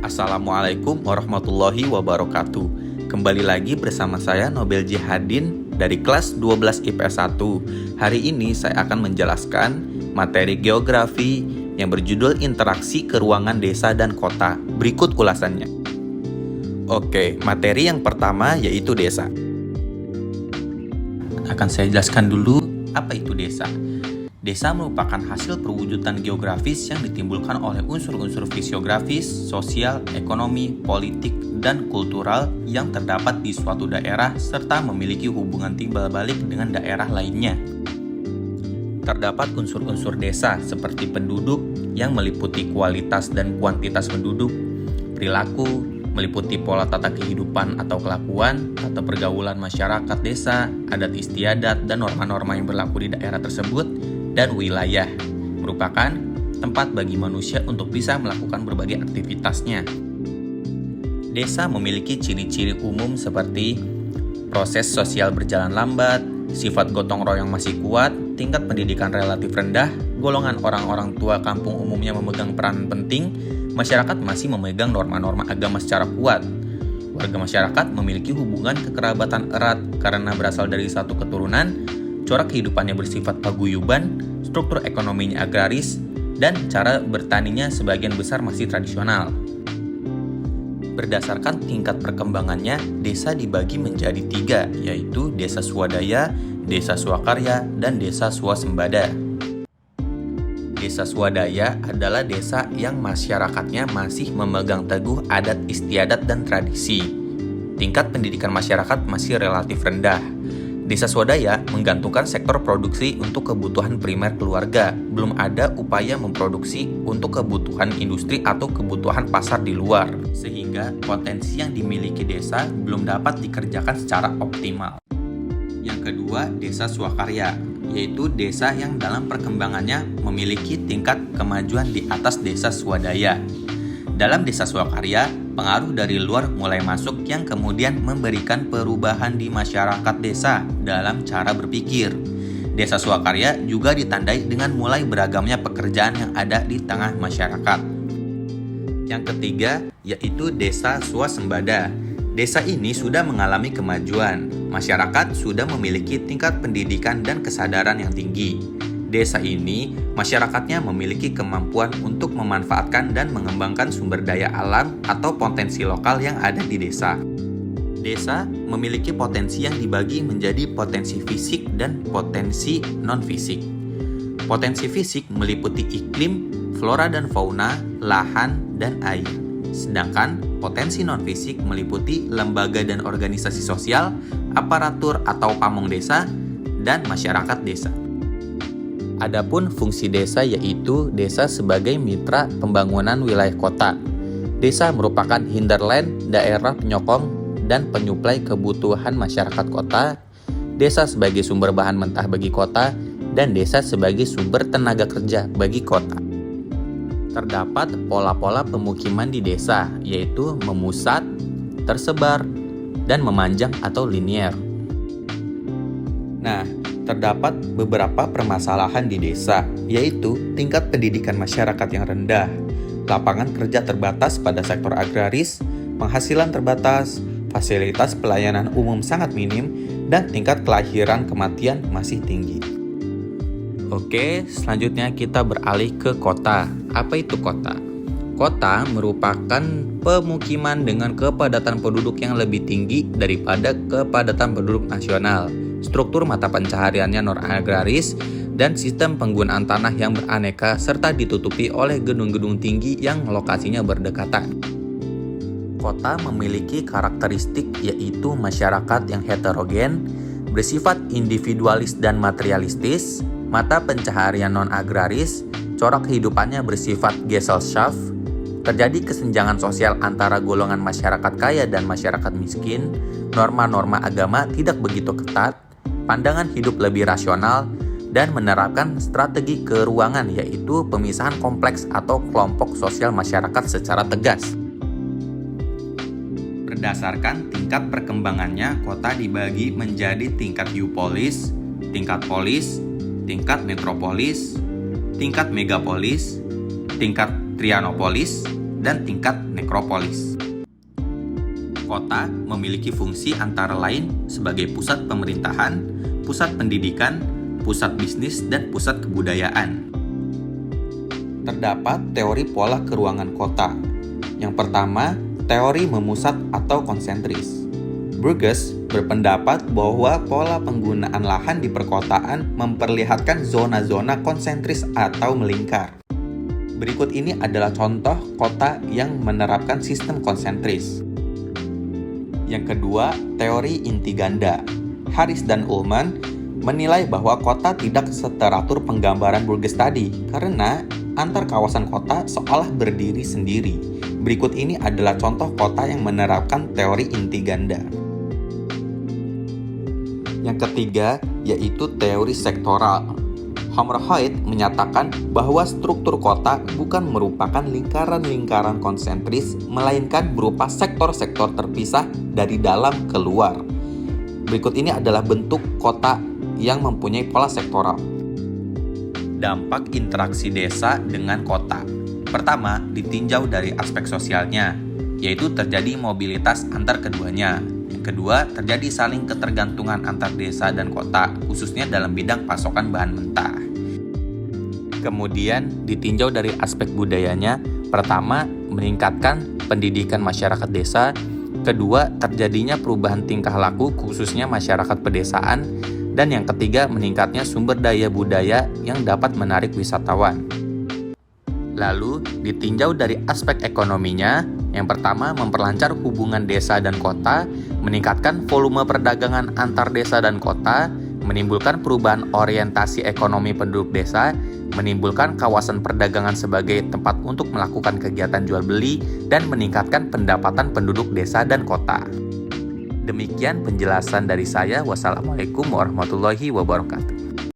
Assalamualaikum warahmatullahi wabarakatuh. Kembali lagi bersama saya Nobel Jihadin dari kelas 12 IPS 1. Hari ini saya akan menjelaskan materi geografi yang berjudul Interaksi Keruangan Desa dan Kota. Berikut ulasannya. Oke, materi yang pertama yaitu desa. Akan saya jelaskan dulu apa itu desa. Desa merupakan hasil perwujudan geografis yang ditimbulkan oleh unsur-unsur fisiografis, sosial, ekonomi, politik, dan kultural yang terdapat di suatu daerah serta memiliki hubungan timbal balik dengan daerah lainnya. Terdapat unsur-unsur desa seperti penduduk yang meliputi kualitas dan kuantitas penduduk, perilaku, meliputi pola tata kehidupan atau kelakuan, tata pergaulan masyarakat desa, adat istiadat, dan norma-norma yang berlaku di daerah tersebut, dan wilayah, merupakan tempat bagi manusia untuk bisa melakukan berbagai aktivitasnya. Desa memiliki ciri-ciri umum seperti proses sosial berjalan lambat, sifat gotong royong masih kuat, tingkat pendidikan relatif rendah, golongan orang-orang tua kampung umumnya memegang peran penting, masyarakat masih memegang norma-norma agama secara kuat. Warga masyarakat memiliki hubungan kekerabatan erat karena berasal dari satu keturunan, corak kehidupannya bersifat paguyuban, struktur ekonominya agraris, dan cara bertaninya sebagian besar masih tradisional. Berdasarkan tingkat perkembangannya, desa dibagi menjadi 3, yaitu desa swadaya, desa swakarya, dan desa swasembada. Desa swadaya adalah desa yang masyarakatnya masih memegang teguh adat istiadat dan tradisi. Tingkat pendidikan masyarakat masih relatif rendah. Desa swadaya menggantungkan sektor produksi untuk kebutuhan primer keluarga, belum ada upaya memproduksi untuk kebutuhan industri atau kebutuhan pasar di luar, sehingga potensi yang dimiliki desa belum dapat dikerjakan secara optimal. Yang kedua, desa swakarya, yaitu desa yang dalam perkembangannya memiliki tingkat kemajuan di atas desa swadaya. Dalam desa swakarya, pengaruh dari luar mulai masuk yang kemudian memberikan perubahan di masyarakat desa dalam cara berpikir. Desa swakarya juga ditandai dengan mulai beragamnya pekerjaan yang ada di tengah masyarakat. Yang ketiga, yaitu desa swasembada. Desa ini sudah mengalami kemajuan. Masyarakat sudah memiliki tingkat pendidikan dan kesadaran yang tinggi. Desa ini, masyarakatnya memiliki kemampuan untuk memanfaatkan dan mengembangkan sumber daya alam atau potensi lokal yang ada di desa. Desa memiliki potensi yang dibagi menjadi potensi fisik dan potensi non-fisik. Potensi fisik meliputi iklim, flora dan fauna, lahan, dan air. Sedangkan potensi non-fisik meliputi lembaga dan organisasi sosial, aparatur atau pamong desa, dan masyarakat desa. Adapun fungsi desa yaitu desa sebagai mitra pembangunan wilayah kota. Desa merupakan hinterland, daerah penyokong dan penyuplai kebutuhan masyarakat kota. Desa sebagai sumber bahan mentah bagi kota dan desa sebagai sumber tenaga kerja bagi kota. Terdapat pola-pola pemukiman di desa yaitu memusat, tersebar, dan memanjang atau linier. Nah, terdapat beberapa permasalahan di desa, yaitu tingkat pendidikan masyarakat yang rendah, lapangan kerja terbatas pada sektor agraris, penghasilan terbatas, fasilitas pelayanan umum sangat minim, dan tingkat kelahiran kematian masih tinggi. Oke, selanjutnya kita beralih ke kota. Apa itu kota? Kota merupakan pemukiman dengan kepadatan penduduk yang lebih tinggi daripada kepadatan penduduk nasional. Struktur mata pencahariannya non-agraris, dan sistem penggunaan tanah yang beraneka serta ditutupi oleh gedung-gedung tinggi yang lokasinya berdekatan. Kota memiliki karakteristik yaitu masyarakat yang heterogen, bersifat individualis dan materialistis, mata pencaharian non-agraris, corak kehidupannya bersifat Gesellschaft, terjadi kesenjangan sosial antara golongan masyarakat kaya dan masyarakat miskin, norma-norma agama tidak begitu ketat, pandangan hidup lebih rasional, dan menerapkan strategi keruangan yaitu pemisahan kompleks atau kelompok sosial masyarakat secara tegas. Berdasarkan tingkat perkembangannya, kota dibagi menjadi tingkat eupolis, tingkat polis, tingkat metropolis, tingkat megapolis, tingkat trianopolis, dan tingkat nekropolis. Kota memiliki fungsi antara lain sebagai pusat pemerintahan, pusat pendidikan, pusat bisnis, dan pusat kebudayaan. Terdapat teori pola keruangan kota. Yang pertama, teori memusat atau konsentris. Burgess berpendapat bahwa pola penggunaan lahan di perkotaan memperlihatkan zona-zona konsentris atau melingkar. Berikut ini adalah contoh kota yang menerapkan sistem konsentris. Yang kedua, teori inti ganda. Harris dan Ullman menilai bahwa kota tidak seteratur penggambaran Burgess tadi karena antar kawasan kota seolah berdiri sendiri. Berikut ini adalah contoh kota yang menerapkan teori inti ganda. Yang ketiga, yaitu teori sektoral. Hammerholt menyatakan bahwa struktur kota bukan merupakan lingkaran-lingkaran konsentris, melainkan berupa sektor-sektor terpisah dari dalam ke luar. Berikut ini adalah bentuk kota yang mempunyai pola sektoral. Dampak interaksi desa dengan kota. Pertama, ditinjau dari aspek sosialnya, yaitu terjadi mobilitas antar keduanya. Yang kedua, terjadi saling ketergantungan antar desa dan kota, khususnya dalam bidang pasokan bahan mentah. Kemudian, ditinjau dari aspek budayanya. Pertama, meningkatkan pendidikan masyarakat desa. Kedua, terjadinya perubahan tingkah laku, khususnya masyarakat pedesaan. Dan yang ketiga, meningkatnya sumber daya budaya yang dapat menarik wisatawan. Lalu, ditinjau dari aspek ekonominya. Yang pertama, memperlancar hubungan desa dan kota, meningkatkan volume perdagangan antar desa dan kota, menimbulkan perubahan orientasi ekonomi penduduk desa, menimbulkan kawasan perdagangan sebagai tempat untuk melakukan kegiatan jual beli, dan meningkatkan pendapatan penduduk desa dan kota. Demikian penjelasan dari saya. Wassalamualaikum warahmatullahi wabarakatuh.